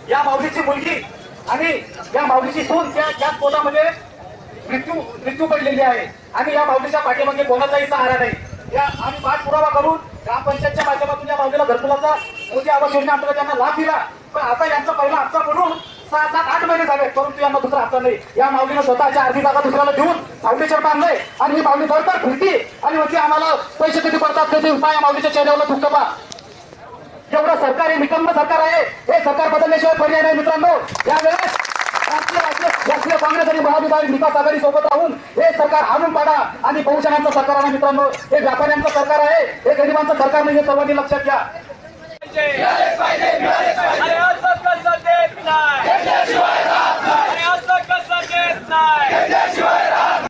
या माऊलीची मुलगी आणि या माऊलीची सून त्या पोटामध्ये मृत्यू पडलेली आहे आणि या माऊलीच्या पाठीमागे कोणाचाही सहारा नाही. या आम्ही पाठपुरावा करून ग्रामपंचायतच्या माध्यमातून या माऊलीला घरकुलाचा मोदी आवास योजना अंतर्गत त्यांना लाभ दिला. पण आता यांचा पहिला हप्ता पडून 6-7-8 महिने झाले, परंतु यांना दुसरा हप्ता नाही. या माऊलीनं स्वतःच्या अर्धी जागा दुसऱ्याला देऊन फाउंडेशन बांधलंय आणि ही माऊली बरोबर फिरती आणि म्हणजे आम्हाला पैसे कधी पडतात त्याचे उपाय या माऊलीच्या चेहऱ्यावर दुःख पा. एवढं सरकार हे निकम्म सरकार आहे. हे सरकार बदलल्याशिवाय पर्याय नाही मित्रांनो. यावेळेस राष्ट्रीय काँग्रेस आणि महाविकास विकास आघाडी सोबत राहून हे सरकार हाणून पाडा आणि बहुजनांचं सरकार आहे मित्रांनो. हे व्यापाऱ्यांचं सरकार आहे, हे गरिबांचं सरकार नाही, हे सर्वांनी लक्षात घ्या.